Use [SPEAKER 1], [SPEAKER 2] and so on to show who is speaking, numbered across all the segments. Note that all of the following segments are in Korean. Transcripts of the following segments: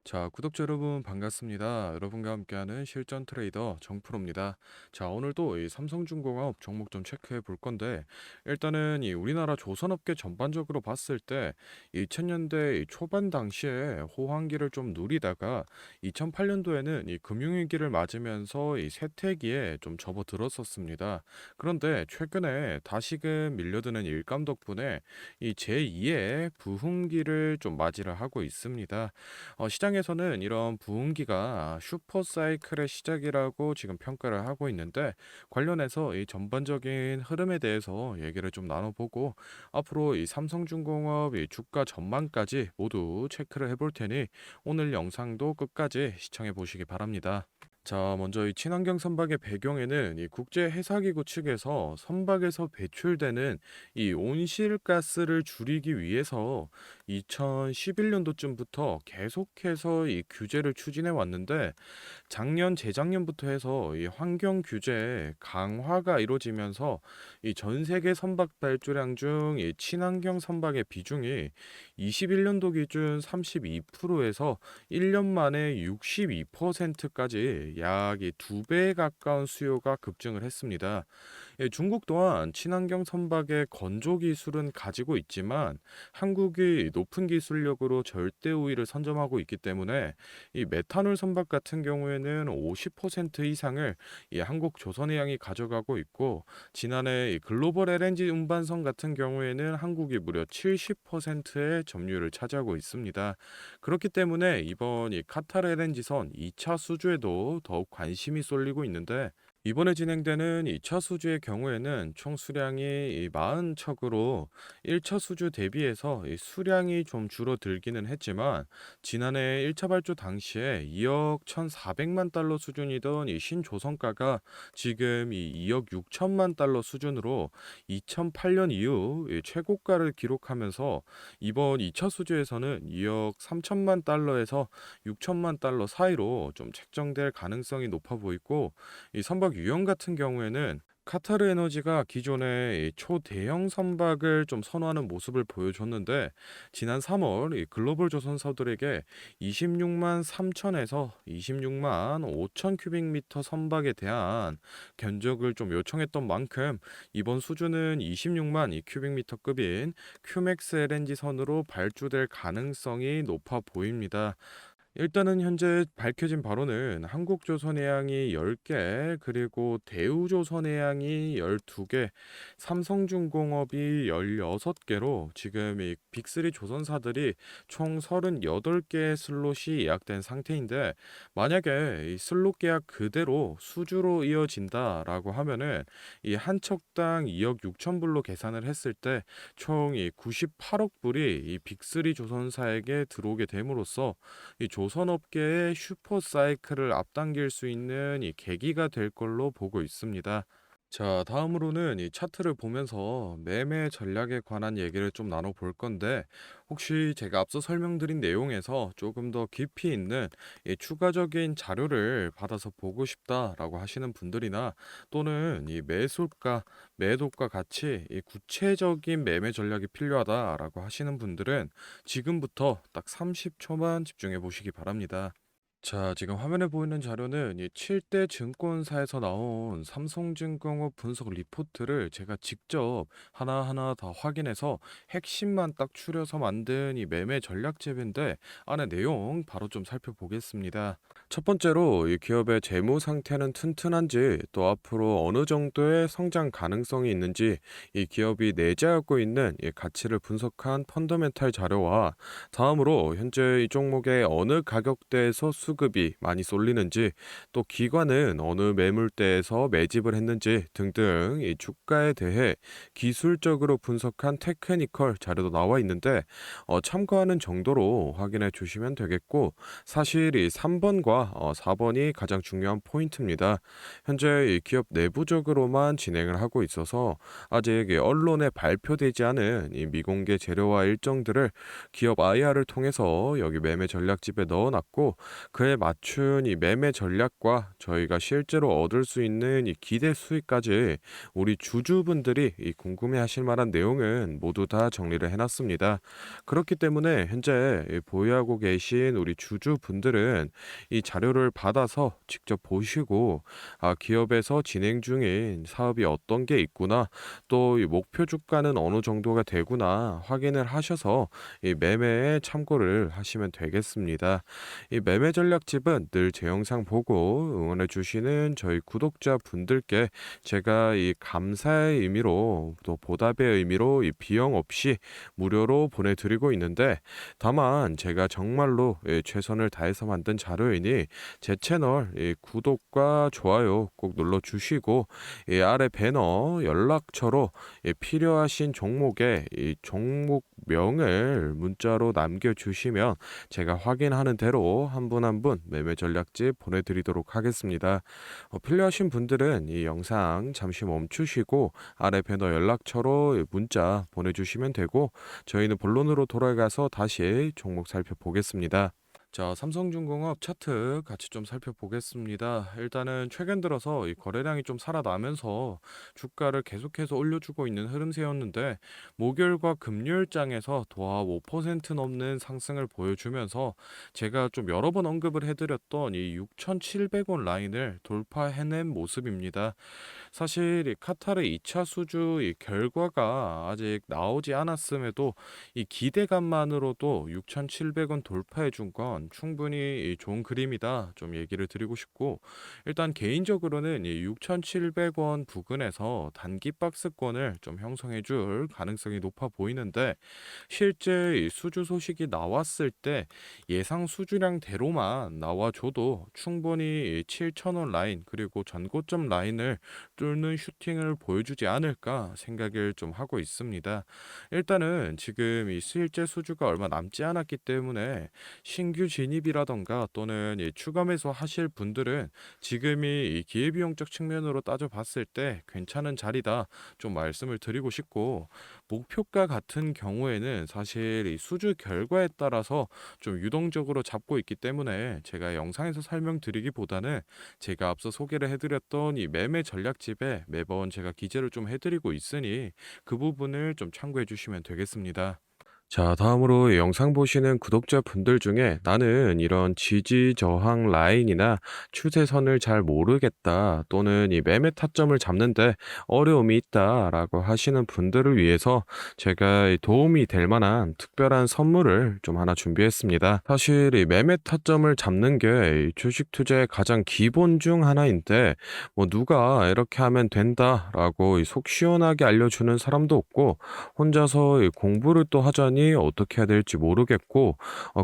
[SPEAKER 1] 자, 구독자 여러분 반갑습니다. 여러분과 함께하는 실전 트레이더 정프로입니다. 자, 오늘도 이 삼성중공업 종목 좀 체크해 볼 건데, 일단은 이 우리나라 조선업계 전반적으로 봤을 때 2000년대 초반 당시에 호황기를 좀 누리다가 2008년도에는 이 금융위기를 맞으면서 이 쇠퇴기에 좀 접어들었었습니다. 그런데 최근에 다시금 밀려드는 일감 덕분에 이 제2의 부흥기를 좀 맞이를 하고 있습니다. 시장에서는 이런 부흥기가 슈퍼 사이클의 시작이라고 지금 평가를 하고 있는데, 관련해서 이 전반적인 흐름에 대해서 얘기를 좀 나눠보고, 앞으로 이 삼성중공업 이 주가 전망까지 모두 체크를 해볼 테니 오늘 영상도 끝까지 시청해 보시기 바랍니다. 자, 먼저 이 친환경 선박의 배경에는 이 국제 해사기구 측에서 선박에서 배출되는 이 온실가스를 줄이기 위해서 2011년도쯤부터 계속해서 이 규제를 추진해 왔는데, 작년 재작년부터 해서 이 환경 규제 강화가 이루어지면서 이 전 세계 선박 발주량 중 이 친환경 선박의 비중이 21년도 기준 32%에서 1년 만에 62%까지 약 이 2배에 가까운 수요가 급증을 했습니다. 예, 중국 또한 친환경 선박의 건조 기술은 가지고 있지만 한국이 높은 기술력으로 절대 우위를 선점하고 있기 때문에 이 메탄올 선박 같은 경우에는 50% 이상을 이 한국 조선해양이 가져가고 있고, 지난해 이 글로벌 LNG 운반선 같은 경우에는 한국이 무려 70%의 점유율을 차지하고 있습니다. 그렇기 때문에 이번 이 카타르 LNG선 2차 수주에도 더욱 관심이 쏠리고 있는데, 이번에 진행되는 2차 수주의 경우에는 총 수량이 40척으로 1차 수주 대비해서 이 수량이 좀 줄어들기는 했지만, 지난해 1차 발주 당시에 2억 1,400만 달러 수준이던 이 신조선가가 지금 이 2억 6천만 달러 수준으로 2008년 이후 이 최고가를 기록하면서, 이번 2차 수주에서는 2억 3천만 달러에서 6천만 달러 사이로 좀 책정될 가능성이 높아 보이고, 이 선박 유형 같은 경우에는 카타르 에너지가 기존에 이 초대형 선박을 좀 선호하는 모습을 보여줬는데, 지난 3월 이 글로벌 조선사들에게 26만 3천에서 26만 5천 큐빅미터 선박에 대한 견적을 좀 요청했던 만큼, 이번 수주는 26만 이 큐빅미터급인 큐맥스 LNG 선으로 발주될 가능성이 높아 보입니다. 일단은 현재 밝혀진 바로는 한국조선해양이 10개, 그리고 대우조선해양이 12개, 삼성중공업이 16개로 지금 이 빅3 조선사들이 총 38개의 슬롯이 예약된 상태인데, 만약에 이 슬롯 계약 그대로 수주로 이어진다라고 하면은 이 한 척당 2억 6천 불로 계산을 했을 때 총 이 98억 불이 이 빅3 조선사에게 들어오게 됨으로써 이 조선업계의 슈퍼 사이클을 앞당길 수 있는 이 계기가 될 걸로 보고 있습니다. 자, 다음으로는 이 차트를 보면서 매매 전략에 관한 얘기를 좀 나눠볼 건데, 혹시 제가 앞서 설명드린 내용에서 조금 더 깊이 있는 이 추가적인 자료를 받아서 보고 싶다라고 하시는 분들이나, 또는 이 매수가, 매도가 같이 이 구체적인 매매 전략이 필요하다라고 하시는 분들은 지금부터 딱 30초만 집중해 보시기 바랍니다. 자, 지금 화면에 보이는 자료는 이 7대 증권사에서 나온 삼성증권업 분석 리포트를 제가 직접 하나하나 다 확인해서 핵심만 딱 추려서 만든 이 매매 전략 집인데, 안에 내용 바로 좀 살펴보겠습니다. 첫 번째로 이 기업의 재무 상태는 튼튼한지, 또 앞으로 어느 정도의 성장 가능성이 있는지, 이 기업이 내재하고 있는 이 가치를 분석한 펀더멘탈 자료와, 다음으로 현재 이 종목의 어느 가격대에서 수급이 많이 쏠리는지, 또 기관은 어느 매물대에서 매집을 했는지 등등 이 주가에 대해 기술적으로 분석한 테크니컬 자료도 나와 있는데, 참고하는 정도로 확인해 주시면 되겠고, 사실 이 3번과 4번이 가장 중요한 포인트입니다. 현재 이 기업 내부적으로만 진행을 하고 있어서 아직 이 언론에 발표되지 않은 이 미공개 재료와 일정들을 기업 IR을 통해서 여기 매매 전략집에 넣어놨고, 그에 맞춘 이 매매 전략과 저희가 실제로 얻을 수 있는 이 기대 수익까지 우리 주주분들이 이 궁금해하실 만한 내용은 모두 다 정리를 해놨습니다. 그렇기 때문에 현재 이 보유하고 계신 우리 주주분들은 이 자료를 받아서 직접 보시고 기업에서 진행 중인 사업이 어떤 게 있구나 또 이 목표 주가는 어느 정도가 되구나 확인을 하셔서 이 매매에 참고를 하시면 되겠습니다. 이 매매 전략집은 늘 제 영상 보고 응원해 주시는 저희 구독자 분들께 제가 이 감사의 의미로 또 보답의 의미로 이 비용 없이 무료로 보내드리고 있는데, 다만 제가 정말로 최선을 다해서 만든 자료이니 제 채널 구독과 좋아요 꼭 눌러 주시고 이 아래 배너 연락처로 필요하신 종목의 이 종목명을 문자로 남겨주시면 제가 확인하는 대로 한 분 한 분 매매 전략집 보내드리도록 하겠습니다. 필요하신 분들은 이 영상 잠시 멈추시고 아래 배너 연락처로 문자 보내주시면 되고, 저희는 본론으로 돌아가서 다시 종목 살펴보겠습니다. 자, 삼성중공업 차트 같이 좀 살펴보겠습니다. 일단은 최근 들어서 이 거래량이 좀 살아나면서 주가를 계속해서 올려주고 있는 흐름세였는데, 목요일과 금요일장에서 도합 5% 넘는 상승을 보여주면서 제가 좀 여러 번 언급을 해드렸던 이 6,700원 라인을 돌파해낸 모습입니다. 사실 이 카타르 2차 수주 이 결과가 아직 나오지 않았음에도 이 기대감만으로도 6,700원 돌파해 준 건 충분히 이 좋은 그림이다 좀 얘기를 드리고 싶고, 일단 개인적으로는 이 6,700원 부근에서 단기 박스권을 좀 형성해 줄 가능성이 높아 보이는데, 실제 이 수주 소식이 나왔을 때 예상 수주량대로만 나와줘도 충분히 7,000원 라인 그리고 전고점 라인을 뚫는 슈팅을 보여주지 않을까 생각을 좀 하고 있습니다. 일단은 지금 이 실제 수주가 얼마 남지 않았기 때문에 신규 진입이라던가 또는 이 추가 매수 하실 분들은 지금이 이 기회비용적 측면으로 따져봤을 때 괜찮은 자리다 좀 말씀을 드리고 싶고, 목표가 같은 경우에는 사실 이 수주 결과에 따라서 좀 유동적으로 잡고 있기 때문에 제가 영상에서 설명드리기보다는 제가 앞서 소개를 해드렸던 이 매매 전략집에 매번 제가 기재를 좀 해드리고 있으니 그 부분을 좀 참고해 주시면 되겠습니다. 자, 다음으로 영상 보시는 구독자분들 중에 나는 이런 지지 저항 라인이나 추세선을 잘 모르겠다 또는 이 매매 타점을 잡는데 어려움이 있다라고 하시는 분들을 위해서 제가 이 도움이 될 만한 특별한 선물을 좀 하나 준비했습니다. 사실 이 매매 타점을 잡는 게 이 주식 투자의 가장 기본 중 하나인데, 뭐 누가 이렇게 하면 된다라고 속 시원하게 알려주는 사람도 없고, 혼자서 이 공부를 또 하자니 어떻게 해야 될지 모르겠고,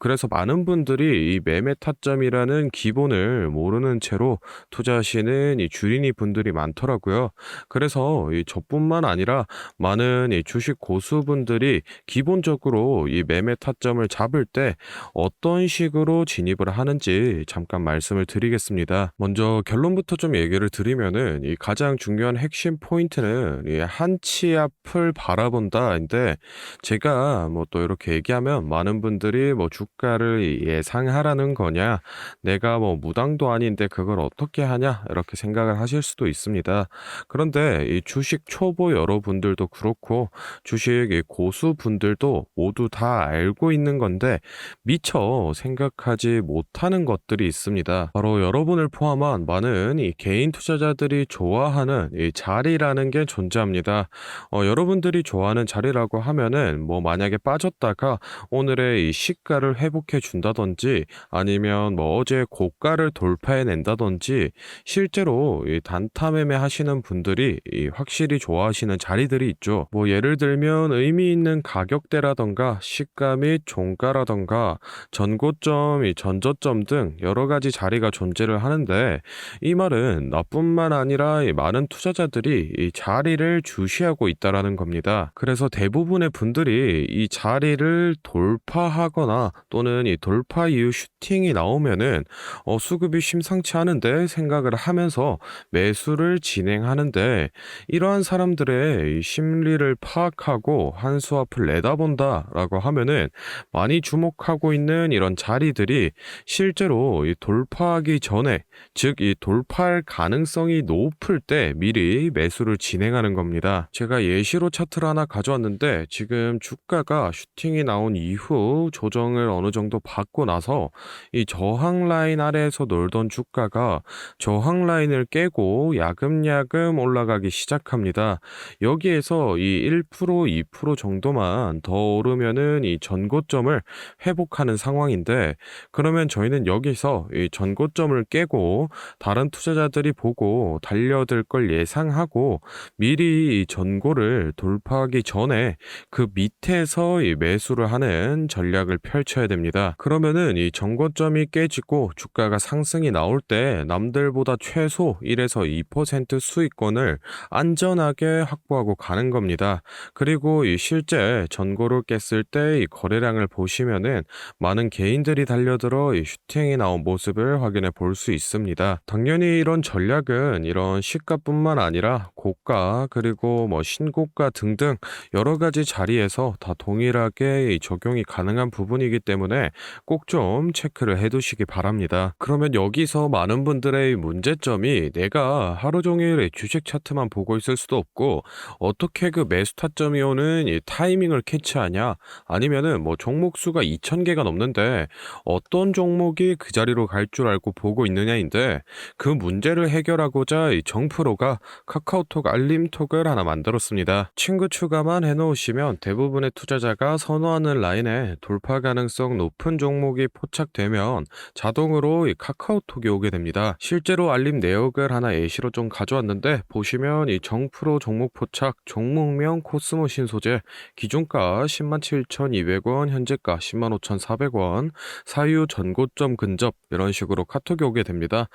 [SPEAKER 1] 그래서 많은 분들이 이 매매 타점이라는 기본을 모르는 채로 투자하시는 이 주린이 분들이 많더라고요. 그래서 이 저뿐만 아니라 많은 이 주식 고수분들이 기본적으로 이 매매 타점을 잡을 때 어떤 식으로 진입을 하는지 잠깐 말씀을 드리겠습니다. 먼저 결론부터 좀 얘기를 드리면은 이 가장 중요한 핵심 포인트는 이 한치 앞을 바라본다인데, 제가 뭐 또 이렇게 얘기하면 많은 분들이 뭐 주가를 예상하라는 거냐, 내가 뭐 무당도 아닌데 그걸 어떻게 하냐 이렇게 생각을 하실 수도 있습니다. 그런데 이 주식 초보 여러분들도 그렇고 주식 이 고수분들도 모두 다 알고 있는 건데 미처 생각하지 못하는 것들이 있습니다. 바로 여러분을 포함한 많은 이 개인 투자자들이 좋아하는 이 자리라는 게 존재합니다. 여러분들이 좋아하는 자리라고 하면은 뭐 만약에 빠졌다가 오늘의 이 시가를 회복해 준다든지, 아니면 뭐 어제 고가를 돌파해 낸다든지, 실제로 이 단타 매매 하시는 분들이 이 확실히 좋아하시는 자리들이 있죠. 뭐 예를 들면 의미 있는 가격대라던가 시가 및 종가라던가 전고점, 이 전저점 등 여러 가지 자리가 존재를 하는데, 이 말은 나뿐만 아니라 이 많은 투자자들이 이 자리를 주시하고 있다라는 겁니다. 그래서 대부분의 분들이 이 자리를 돌파하거나 또는 이 돌파 이후 슈팅이 나오면은 수급이 심상치 않은데 생각을 하면서 매수를 진행하는데, 이러한 사람들의 이 심리를 파악하고 한 수 앞을 내다본다라고 하면은 많이 주목하고 있는 이런 자리들이 실제로 이 돌파하기 전에, 즉 이 돌파할 가능성이 높을 때 미리 매수를 진행하는 겁니다. 제가 예시로 차트를 하나 가져왔는데, 지금 주가가 슈팅이 나온 이후 조정을 어느 정도 받고 나서 이 저항 라인 아래에서 놀던 주가가 저항 라인을 깨고 야금야금 올라가기 시작합니다. 여기에서 이 1%, 2% 정도만 더 오르면은 이 전고점을 회복하는 상황인데, 그러면 저희는 여기서 이 전고점을 깨고 다른 투자자들이 보고 달려들 걸 예상하고 미리 이 전고를 돌파하기 전에 그 밑에서 이 매수를 하는 전략을 펼쳐야 됩니다. 그러면은 이 전고점이 깨지고 주가가 상승이 나올 때 남들보다 최소 1에서 2% 수익권을 안전하게 확보하고 가는 겁니다. 그리고 이 실제 전고를 깼을 때 이 거래량을 보시면은 많은 개인들이 달려들어 이 슈팅이 나온 모습을 확인해 볼 수 있습니다. 당연히 이런 전략은 이런 시가뿐만 아니라 고가 그리고 뭐 신고가 등등 여러 가지 자리에서 다 동일하게 이 적용이 가능한 부분이기 때문에 꼭 좀 체크를 해 두시기 바랍니다. 그러면 여기서 많은 분들의 문제점이, 내가 하루 종일 주식 차트만 보고 있을 수도 없고 어떻게 그 매수 타점이 오는 이 타이밍을 캐치하냐, 아니면은 뭐 종목 수가 2,000개가 넘는데 어떤 종목이 그 자리로 갈 줄 알고 보고 있느냐인데, 그 문제를 해결하고자 이 정프로가 카카오톡 알림톡을 하나 만들었습니다. 친구 추가만 해놓으시면 대부분의 투자자가 선호하는 라인에 돌파 가능성 높은 종목이 포착되면 자동으로 이 카카오톡이 오게 됩니다. 실제로 알림 내역을 하나 예시로 좀 가져왔는데, 보시면 이 정프로 종목 포착, 종목명 코스모 신소재, 기준가 107,200원, 현재가 105,400원, 사유 전고점 근접, 이런 식으로 카톡이 오게 됩니다.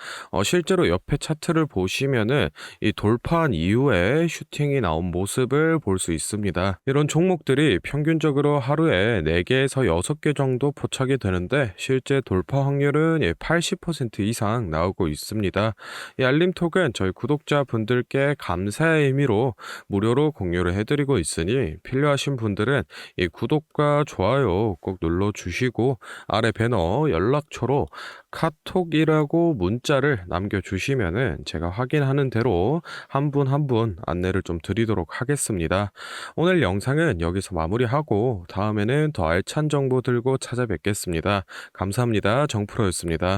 [SPEAKER 1] 실제로 옆에 차트를 보시면은 이 돌파한 이후에 슈팅이 나온 모습을 볼 수 있습니다. 이런 종목들이 평균적으로 하루에 4개에서 6개 정도 포착이 되는데, 실제 돌파 확률은 80% 이상 나오고 있습니다. 이 알림톡은 저희 구독자분들께 감사의 의미로 무료로 공유를 해드리고 있으니, 필요하신 분들은 이 구독과 좋아요 꼭 눌러주시고 아래 배너 연락처로 카톡이라고 문자를 남겨주시면은 제가 확인하는 대로 한 분 한 분 안내를 좀 드리도록 하겠습니다. 오늘 영상은 여기서 마무리하고 다음에는 더 알찬 정보 들고 찾아뵙겠습니다. 감사합니다. 정프로였습니다.